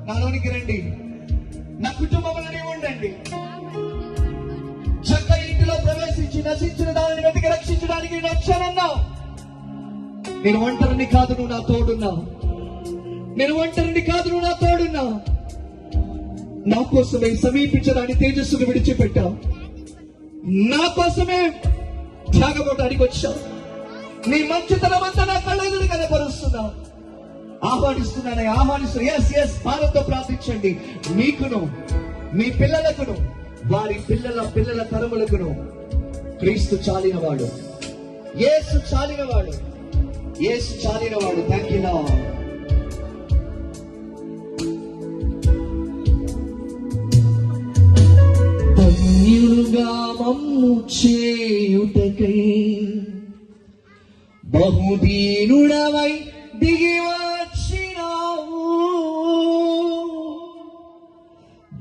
నాలోనికి రండి, నా కుటుంబంలోనే ఉండండి. చక్క ఇంటిలో ప్రవేశించి నశించిన దానిని వెతికి రక్షించడానికి నేను వచ్చానన్నావు. నేను ఒంటరిని కాదు, నువ్వు నా తోడున్నావు. నేను ఒంటరిని కాదు, నువ్వు నా తోడున్నావు. నా కోసమే సమీపించడానికి తేజస్సును విడిచిపెట్టావు. నా కోసమే త్యాగపోవడానికి వచ్చావు. నీ మంచితనం అంతా నా కళ్ళెదురు కనపరుస్తున్నావు. ఆహ్వానిస్తున్నా. ఎస్ భారత్తో ప్రార్థించండి. మీకును, మీ పిల్లలకును, వారి పిల్లల తరములకును క్రీస్తు చాలినవాడు, యేసు చాలినవాడు. Thank you Lord. ధన్యులుగా మమ్ము చేయుటకై బహుదీనుడవై దిగి వచ్చినావు.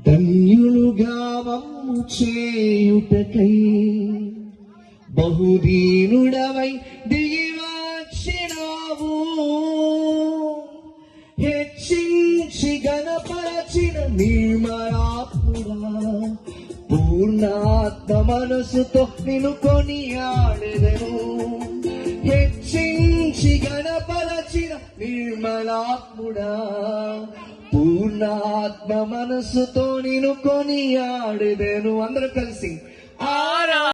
ధన్యులుగా మమ్ము చేయుటకై బహుదీనుడవై దిగి వచ్చినావు. హెచ్చించి గణపరచిన నిర్మలాత్ముడా, పూర్ణాత్మ మనసుతో నిన్ను కొనియాడెదను. హెచ్చించి గణపరచిన నిర్మలాత్ముడా, పూర్ణాత్మ మనసుతో నిన్ను కొనియాడెదను. అందరూ కలిసి